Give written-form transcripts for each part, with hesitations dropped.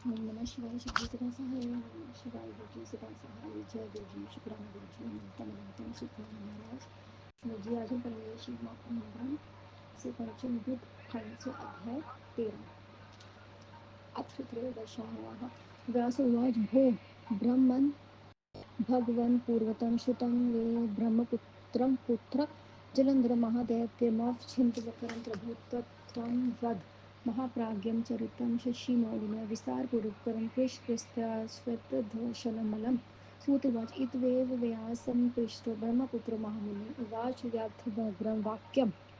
ओम नमः शिवाय शुक्र सहाय ओम नमः शिवाय गुरुजी सदा सहाय जय गुरुजी शुक्राना गुरुजी अनंतम अनंतम शुक्राना महाराज। जी आज हम पढ़ेंगे शिव महापुराण से पंचम युग खंड से अध्याय 13। अथ त्रयोदशायाः व्यास उवाच भो ब्रह्मन् भगवन् पूर्वतं श्रुतं वे ब्रह्मपुत्रं पुत्र जलन्धरमहादैत्यमवच्छिन्नवकरं प्रभु त्वं वद महाप्राज्ञं चरितं शशिमौलिना विस्तारपूर्वकं कृष्णकृत्याश्वत्थदशनमलं सूतुवाच इत्वेव व्यासं पृष्टो ब्रह्मपुत्रो महामुनिः उवाच यथाग्रं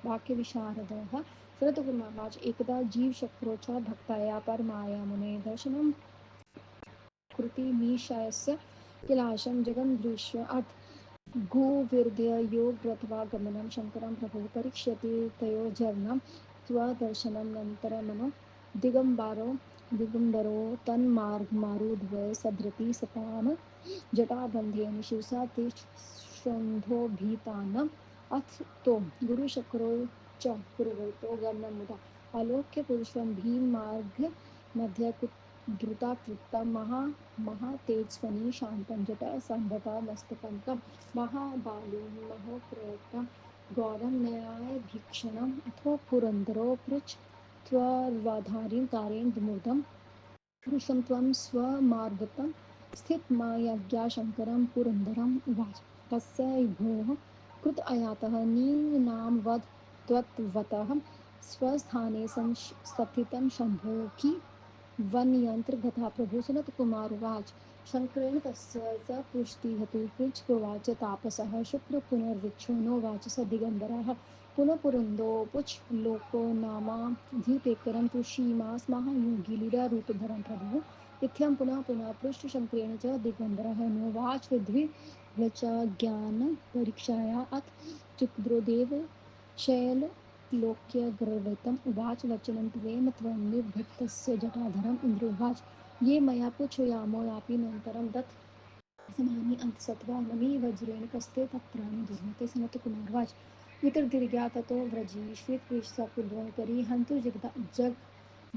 वाक्यविशारदः शरतकुमारवाच एकदा जीवशक्रो च भक्ताया परमाया मुने दर्शनं कृतिमीशास्य किलाशं जगन्दृश्य अथ गोविर्धयोग्रत्वागमनं शङ्करं प्रभुः परीक्ष्यति तयोर्जवनं स्वदर्शनमनन्तरमनो दिगम्बरो तन्मार्गमारुह्य सधृति सतां जटाबन्धेन शिरसा तिष्ठन्धोभितानम् अथ तो गुरुशक्रो च पुरवतो गमनमुदा आलोक्य पुरुषं भीममार्गमध्ये द्रुताकृतं महातेजस्विनी शान्तं जटासम्भृतामस्तकं तं महाबाहुं महोपेतं घोरं न्यायभीक्षणम् अथो पुरन्दरो पृच्छ्त्वधारीं कारेण पुरुषं त्वं स्वमार्गतं स्थितमयज्ञाशङ्करं पुरन्दरम् उवाच तस्य भोः कृत आयातः नीनां वद त्वत्वतः स्वस्थाने स्थितं शम्भो कि वन्यन्त्रगता प्रभु सनत्कुमारोवाच शङ्करेण तस्य स पुष्टिहेतु पृच्छ्रोवाच तापसः शुक्र पुनर्वृक्षो नोवाच स दिगम्बरः पुनः पुरन्दो पुच्छ लोको नामाधिपेकरं तुषीमास्मः योगी लीलारूपधरं प्रभु इत्थं पुनः पुनः पृष्ठशङ्करेण च दिगम्बरः नोवाच द्विविधज्ञानपरीक्षाया अथ चुक्रुदेव शैललोक्यगर्वितम् उवाच वचनं त्वेन त्वं निर्भीतस्य जटाधरम् इन्द्रोवाच ये मया पुच्छयामोऽपि नन्तरं दत्त समानि अन्तसत्त्वा नमी वज्रेण कस्ते तत्राणि दुर्मते सनत्कुमारवाच वितर्दिर्या ततो व्रजी श्वेतकेशसपूर्वकरी हन्तु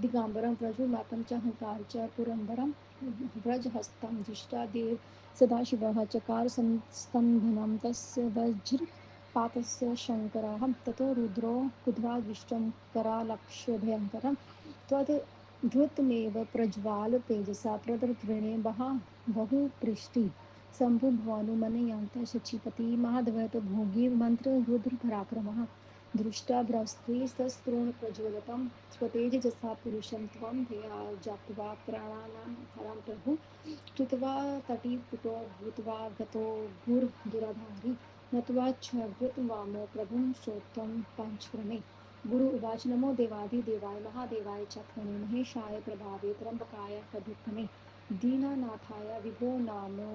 दिगाम्बरं व्रजुमातं च हङ्कार च पुरन्दरं व्रजहस्तं दृष्टादेव सदाशिवः चकार स्तम्भनं तस्य वज्रपातस्य शङ्करः ततो रुद्रो कुध्वादृष्टं करालक्ष्यभयङ्करं त्वद्भुतमेव प्रज्वालतेजसा प्रदर्तृणे बहुपृष्टि शम्भुभवानुमनयन्त शचीपति महाधवतो भोगी मन्त्ररुद्रपराक्रमः दृष्टाभ्रस्त्रीस्तस्त्रोणप्रज्वलितं स्वतेजसा पुरुषं त्वं धया जात्वा प्राणानां हरं प्रभु कृत्वा तटीपुटो भूत्वा गतो गुर्दुराधारी नत्वा छवृत्वामो प्रभुं सोत्वं पञ्चक्रमे गुरु उवाच नमो देवाधिदेवाय महादेवाय च त्वने महेशाय प्रभावे त्र्यम्बकाय तदुत्तमे दीनानाथाय विभो नामो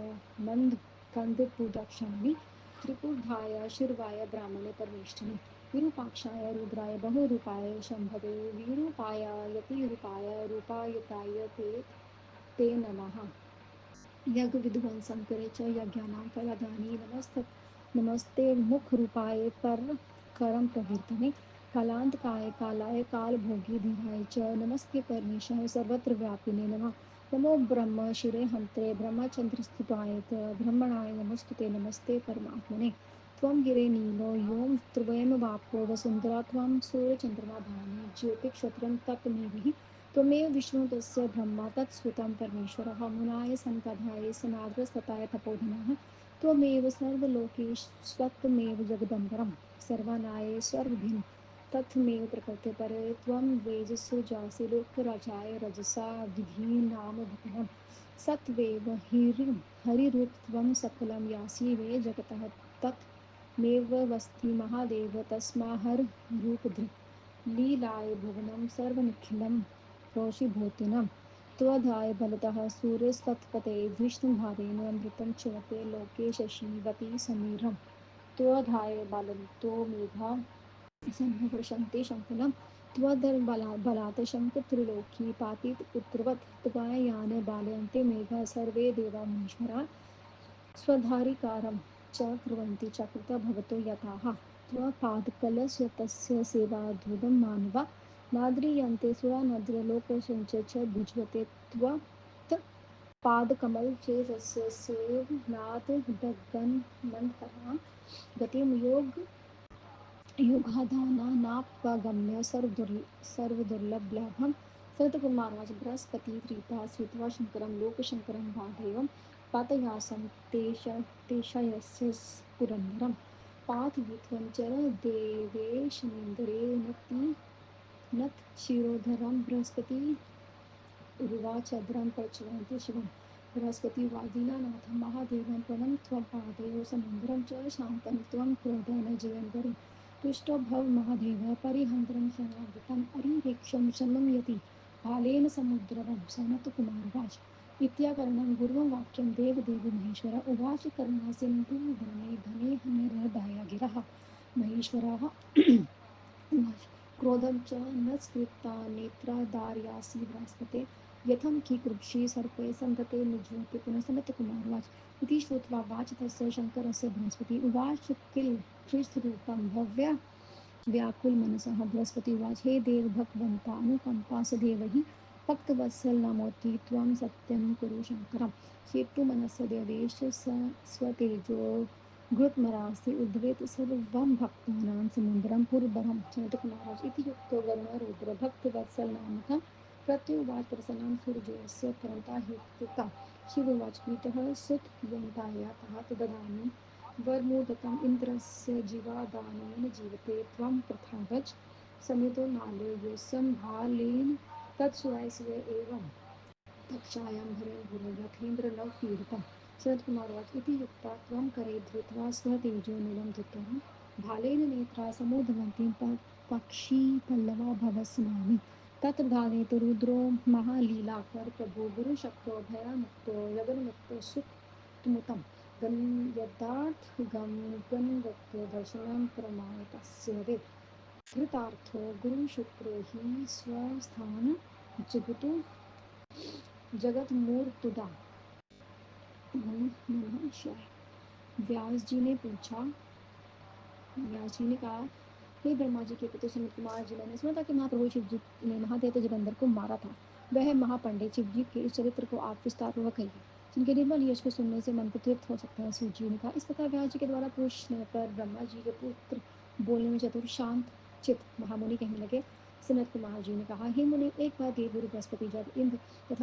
मन्दकन्दपुदक्षिणे त्रिपुरधाय शिर्वाय ब्राह्मणे परमेष्ठिने विरूपाक्षाय रुद्राय बहुरूपाय शम्भवे विरूपाय यतिरूपाय रूपायताय ते नमः यज्ञविध्वंसं करे च यज्ञानां फलदानि नमस्ते मुखरूपाय परकरं प्रवर्तने कालान्तकाय कालाय कालभोगी धीराय च नमस्ते परमेशाय सर्वत्र व्यापिने नमः नमो ब्रह्म शिरे हन्त्रे ब्रह्मचन्द्रस्तुताय ब्रह्मणाय नमस्तुते नमस्ते परमात्मने त्वं गिरे नीलो यों त्वयं वसुन्धरा त्वं सूर्यचन्द्रमा भानुः ज्योतिक्षत्रं तत्त्वमसि त्वमेव विष्णु तस्य ब्रह्मा तत्स्वतं परमेश्वरः मुनाय सनकादिः सनाद्रस्तताय तपोधनः त्वमेव सर्वलोकेष्वत्वमेव जगदम्बरं सर्वानाय सर्वभिन्न तत्त्वमेव प्रकृते परे त्वं वेजसृजासि लोकराजाय रजसा विधीनामभूषणं सत्त्वेव हरिरूपत्वं सकलं यासि वे जगतः तत्मेव वस्ति महादेव तस्माहररूपधृक् लीलाय भुवनं सर्वनिखिलं रोषिभूतिनं त्वधाय बलतः सूर्यस्तत्पते विष्णुभावेन अमृतं क्षवते लोके शशीवती समीरं त्वधाय बलन्तो मेघा सम्भवर्षन्ति शङ्कुलं त्वदर्बलात् शङ्खत्रिलोकी पातितपुत्रवत् त्वयान बालयन्ते मेघा सर्वे देवा मुनीश्वरा स्वधारिकारं च कुर्वन्ति चकृता भवतो यथाः त्वपादकलशतस्य सेवाधुदं मानवा नाद्रियन्ते सुरानद्र लोकसञ्च च भुज्यते त्वत् पादकमल चेतस्य सेवनात् दग्गन्मन्थरा गतिं योगाधानानापगम्य सर्वदुर्लभं सततकुमारवाच बृहस्पति त्रिता श्रुत्वा शङ्करं लोकशङ्करं वादेवं पातयासं तेषयस्य पुरन्दरं पातयित्वं च देवेशमिन्दरे नत शिरोधरं बृहस्पति उवाचद्रं प्रचलन्ति शिवं बृहस्पतिवादिनाथं महादेवं प्रणं त्वं पादयो समुद्रं च शान्तं त्वं क्रोधेन जयं तुष्टो भव महादेव परिहन्त्रं शरणागतम् अरिरेक्षं शमं यति भालेन समुद्रवं सनत्कुमारवाच इत्याकरणं गुरुं वाक्यं देवदेव महेश्वर उवाच करुणासिन्धुर्वरणे घने हन्यर्हृदया गिरः महेश्वरः क्रोधं च न स्कृता नेत्रादार्यासि बृहस्पते यथं कीकृक्षी सर्पे सन्दते निज्वते पुनः सनत्कुमारोवाच इति श्रुत्वा वाच तस्य शङ्करस्य बृहस्पति उवाच किल ख्रीस्तरूपं भव्या व्याकुलमनसः बृहस्पति उवाच हे देव भगवन्तानुकम्पासदेव हि भक्तवत्सल नमोति त्वं सत्यं कुरु शङ्करं हेतुमनस्य देवेश स्वतेजो घृतमरासि उद्वेत सर्वं भक्तानां समुद्रं पुरबरं सनत्कुमारोवाच इति युक्तो वरुणो रुद्रभक्तवत्सलनामकः प्रत्युवाच प्रसन्नं सूर्यस्य तरन्ता हेतुता शिवोवाच पीतः सुतयन्तायातः तददानं वरमुदतम् इन्द्रस्य जीवादानेन जीवते त्वं प्रथागच्छ समितो नाले योऽस्यं भालेन तत्सुरायस्व एवं तक्षायां भरेण गुरुरथेन्द्र नवपीडितं सनत्कुमारोवाच इति युक्ता त्वं करे धृत्वा स्वतेजो नीलं धृतं भालेन नेत्रा समुद्भवन्तीं पक्षी पल्लवा भवस्मामि तत्र धावयतु रुद्रो महालीलाकर प्रभु गुरुशक्तो भयमुक्तो जगन्मुक्तो सुखमुतं यदार्थगं गन्वतो दर्शनं प्रमाणतस्य वेत् धृतार्थो गुरुशुक्रो हि स्वस्थान जगतु जगतमूर्तुदा ओम नमः शिवाय। व्यास जी ने पूछा व्यास जी ने कहा हे ब्रह्मा जी के पुत्र सनत कुमार जी, मैंने सुना था कि महाप्रभु शिव जी ने महादेव जगंदर को मारा था। वह महापंडित शिव जी के इस चरित्र को आप विस्तार पूर्वक कहिए, जिनके निर्मल यश को सुनने से मन को तृप्त हो सकता है। सूत जी ने कहा। इस प्रकार व्यास जी के द्वारा पूछने पर ब्रह्मा जी के पुत्र बोलने में चतुर शांत चित्त महामुनि कहने लगे। सनत कुमार जी ने कहा, हे मुनि, एक बार देवगुरु बृहस्पति जब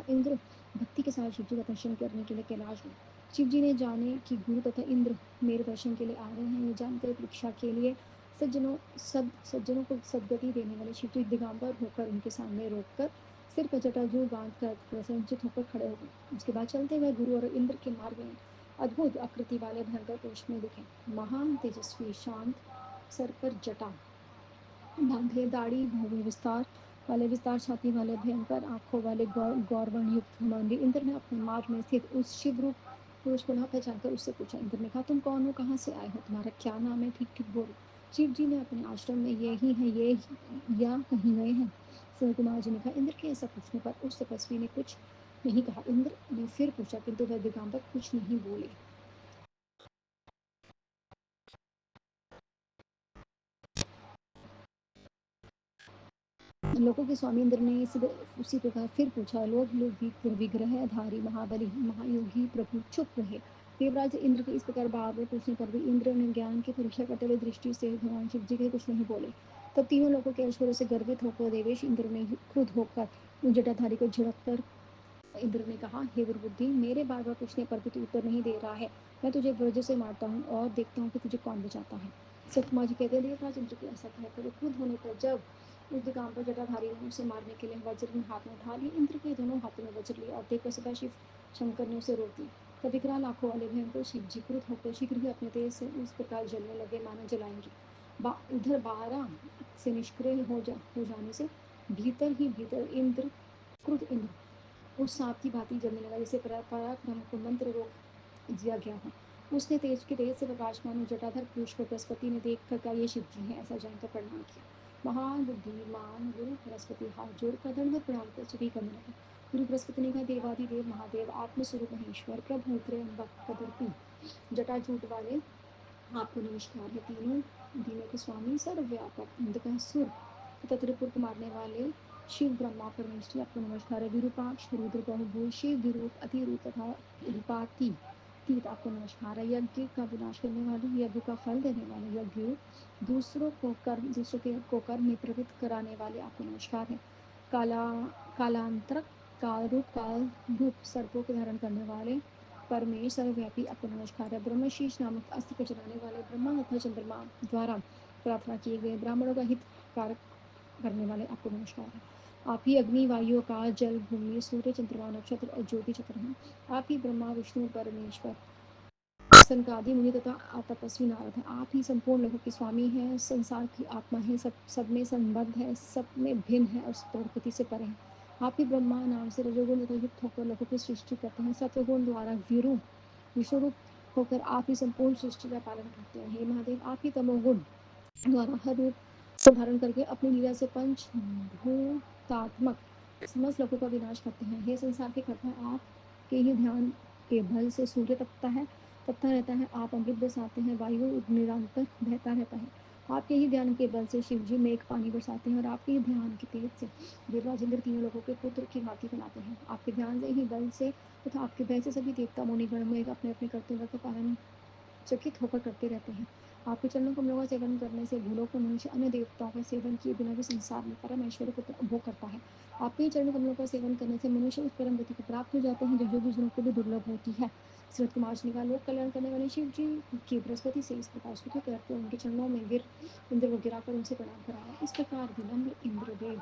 इंद्र भक्ति के साथ शिव जी का दर्शन करने के लिए कैलाश गए। शिव जी ने जाने कि गुरु तथा इंद्र मेरे दर्शन के लिए आ रहे हैं, ये जानकर परीक्षा के लिए सज्जनों को सदगति देने वाले शिव जी दिगंबर होकर उनके सामने रोककर सिर पर जटाजू बांध कर प्रसन्नचित होकर खड़े हो गए। उसके बाद चलते हुए गुरु और इंद्र के मार्ग में अद्भुत आकृति वाले भयंकर पुरुष में दिखे। महान तेजस्वी, शांत, सर पर जटा बांधे, दाढ़ी भव्य विस्तार वाले, विस्तार छाती वाले, भयंकर आंखों वाले, गौरवर्ण युक्त घमंडी इंद्र ने अपने मार्ग में स्थित उस शिव रूप पुरुष को न पहचान कर उससे पूछा। इंद्र ने कहा, तुम कौन हो, कहाँ से आए हो, तुम्हारा क्या नाम है, ठीक ठीक बोलो। शिव जी ने अपने आश्रम में ये ही है, ये या कहीं गए हैं। सनत कुमार जी ने कहा। इंद्र के ऐसा पूछने पर उस तपस्वी ने कुछ नहीं कहा। इंद्र ने फिर पूछा, किंतु वह दिगंबर कुछ नहीं बोले। लोगों के स्वामी इंद्र ने उसी प्रकार फिर पूछा। लोग विग्रहधारी महाबली महायोगी प्रभु चुप रहे। देवराज इंद्र के इस प्रकार बार बार पूछने पर भी इंद्र ने ज्ञान की परीक्षा करते हुए दृष्टि से भगवान शिव जी के कुछ नहीं बोले। तब तीनों लोगों के ऐश्वर्य से गर्वित होकर देवेश इंद्र ने क्रुद्ध होकर उन जटाधारी को झिड़क कर इंद्र ने कहा, हे दुर्बुद्धि, मेरे बार बार पूछने पर भी तू उत्तर नहीं दे रहा है। मैं तुझे वज्र से मारता हूँ और देखता हूँ कि तुझे कौन बचाता है। सतकुमार जी कहते हैं, देवराज इंद्र के ऐसा कहकर क्रुद्ध होने पर जब उस दिगंबर जटाधारी ने उसे मारने के लिए वज्र में हाथ में उठा लिए, इंद्र के दोनों हाथों में वज्र लिए और देखकर सदाशिव शंकर ने उसे रोक दिया। तब विकराल आंखों वाले भयंकर शिव जी क्रुद्ध होकर शीघ्र ही अपने तेज से उस प्रकार जलने लगे मानो जलाएंगे। इधर बाहर से निष्क्रिय हो जाने से भीतर ही भीतर इंद्र क्रुद्ध इंद्र उस सांप की भांति जलने लगा, जैसे पराक्रम को मंत्र रोक दिया गया हो। उसने तेज से प्रकाशमान जटाधर पुरुष को बृहस्पति ने देख कर कहा, ये शिव जी हैं, ऐसा जानकर प्रणाम किया। महान बुद्धिमान गुरु बृहस्पति हाथ जोड़कर दंडवत प्रणाम कर स्तुति करने लगे। गुरु बृहस्पति ने कहा, देवादिदेव महादेव, आत्मस्वरूप महेश्वर, प्रभु त्र्यंबक कदर्पी, जटाजूट वाले, आपको नमस्कार है। तीनों दिनों के स्वामी, सर्वव्यापक, अंधकासुर, तथा त्रिपुर को मारने वाले शिव ब्रह्मा परमेश्वरी आपको नमस्कार है। विरूपाक्ष रुद्र बहुभूष शिव विरूप अतिरूप तथा रूपाती तीत आपको नमस्कार है। यज्ञ का विनाश करने वाले, यज्ञ का फल देने वाले, यज्ञ दूसरों के को कर्म में प्रवृत्त कराने वाले आपको नमस्कार है। काला कालांतरक काल रूप सर्पों के धारण करने वाले परमेश सर्वव्यापी आपको नमस्कार है। ब्रह्मशीष नामक अस्त्र को चलाने वाले ब्रह्मा तथा चंद्रमा द्वारा प्रार्थना किए गए ब्राह्मणों का हित कारक करने वाले आपको नमस्कार है। आप ही अग्नि वायु आकाश जल भूमि सूर्य चंद्रमा नक्षत्र और ज्योति चक्र हैं। आप ही ब्रह्मा विष्णु परमेश्वर सनकादि मुनि तथा तपस्वी नारद हैं। आप ही संपूर्ण लोगों के स्वामी हैं, संसार की आत्मा है, सब में संबद्ध है, सब में भिन्न है और प्रकृति से परे हैं। आप ही ब्रह्मा नाम से रजोगुण तथा युक्त होकर लोगों की सृष्टि करते हैं। सत्वगुण द्वारा विश्वरूप होकर आप ही संपूर्ण सृष्टि का पालन करते हैं। हे महादेव, आप ही तमोगुण द्वारा हर रूप को धारण करके अपनी लीला से पंचभूतात्मक समस्त लोगों का विनाश करते हैं। हे संसार के कर्ता, आपके ही ध्यान के बल से सूर्य तपता रहता है। आप अमृत बरसाते हैं, वायु निरंतर बहता रहता है। आपके ही ध्यान के बल से शिवजी मेघ पानी बरसाते हैं और आपके ही ध्यान के तेज से देवराज इंद्र तीनों लोगों के पुत्र की भांति बनाते हैं। आपके ध्यान से ही बल से तथा आपके भय से सभी देवता मुनिगण में अपने अपने कर्तव्य का पालन चकित होकर करते रहते हैं। आपके चरणों कमलों का सेवन करने से भूलोक में मनुष्य अन्य देवताओं का सेवन किए बिना भी संसार में परम ऐश्वर्य को उपभोग करता है। आपके चरण कमलों का सेवन करने से मनुष्य उस परम गति को प्राप्त हो जाते हैं जो दूसरों को भी दुर्लभ होती है। सूरत कुमार जी ने कहा, लोक कल्याण करने वाले शिव जी की बृहस्पति से इस प्रकार स्तुति करते उनके चरणों में इंद्र को गिराकर उनसे प्रणाम कराया। इस प्रकार विनम्र इंद्रदेव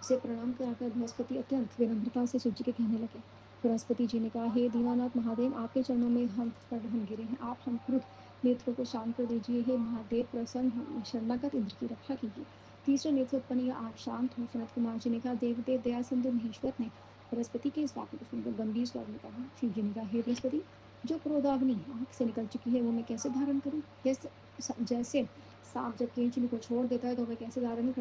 से प्रणाम कराकर बृहस्पति अत्यंत विनम्रता से शिव जी के कहने लगे। बृहस्पति जी ने कहा, हे दीनानाथ महादेव, आपके चरणों में हम गिरे हैं। आप हम क्रुद्ध नेत्रों को शांत कर दीजिए। हे महादेव, प्रसन्न हो शरणागत इंद्र की रक्षा कीजिए। तीसरे नेत्र उत्पन्न या आग शांत हो। सनत कुमार जी ने कहा, देवदेव दया सिंधु महेश्वर ने बृहस्पति के इस वाक्य को सुनकर गंभीर स्वर में कहा। शिव जी ने कहा, हे बृहस्पति, जो क्रोधाग्नि आग से निकल चुकी है वो मैं कैसे धारण करूं? जैसे सांप जब केंचुली को छोड़ देता है तो वह कैसे धारण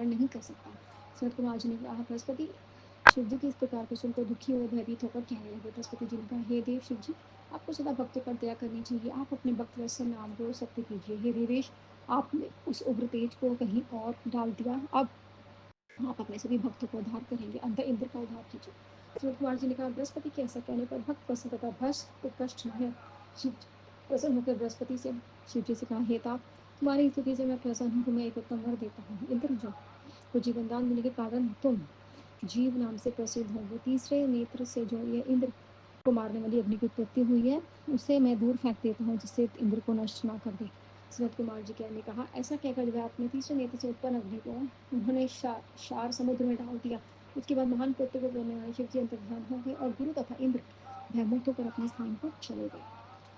नहीं कर सकता। सनत कुमार जी ने कहा, बृहस्पति शिव जी की इस प्रकार को सुनकर दुखी हुए भयभीत होकर कहने लगे। बृहस्पति जी ने कहा, हे देव शिव जी, आपको सदा भक्तों पर दया करनी चाहिए। आप अपने भक्त वत्सल नाम को सत्य कीजिए। हे देवेश, आपने उस उग्र तेज को कहीं और डाल दिया। अब आप अपने सभी भक्तों को उद्धार करेंगे, अंत इंद्र का उद्धार कीजिए। सूरज कुमार जी ने कहा, बृहस्पति के ऐसा कहने पर भक्त प्रसन्न तथा भ्रष्ट कष्ट न है। शिव प्रसन्न होकर बृहस्पति से शिव जी से कहा, हे ताप, तुम्हारी स्तुति से मैं प्रसन्न हूँ, तुम्हें एक उत्तम वर देता हूँ। इंद्र जो को जीवन दान देने के कारण तुम जीव नाम से प्रसिद्ध होंगे। तीसरे नेत्र से जो ये इंद्र को मारने वाली अग्नि की उत्पत्ति हुई है उसे मैं दूर फेंक देता हूँ, जिससे इंद्र को नष्ट ना कर दे। सनत कुमार जी ने कहा, ऐसा कहकर वह अपने तीसरे नेत्र से उत्पन्न अग्नि को उन्होंने शार समुद्र में डाल दिया। उसके बाद महान कृत्य को करने वाले शिव जी अंतर्ध्यान हो गए और गुरु तथा इंद्र भयमुक्त होकर अपने स्थान पर चले गए।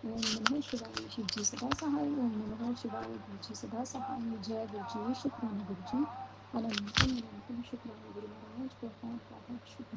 ओम नमः शिवाय। शिव जी सदा सहाय। ओम नमः शिवाय। गुरु जी सदा सहाय। जय गुरु जी। शुक्राना गुरु जी। अनंतम अनंतम शुक्राना गुरु महाराज। बहुत बहुत शुक्रिया।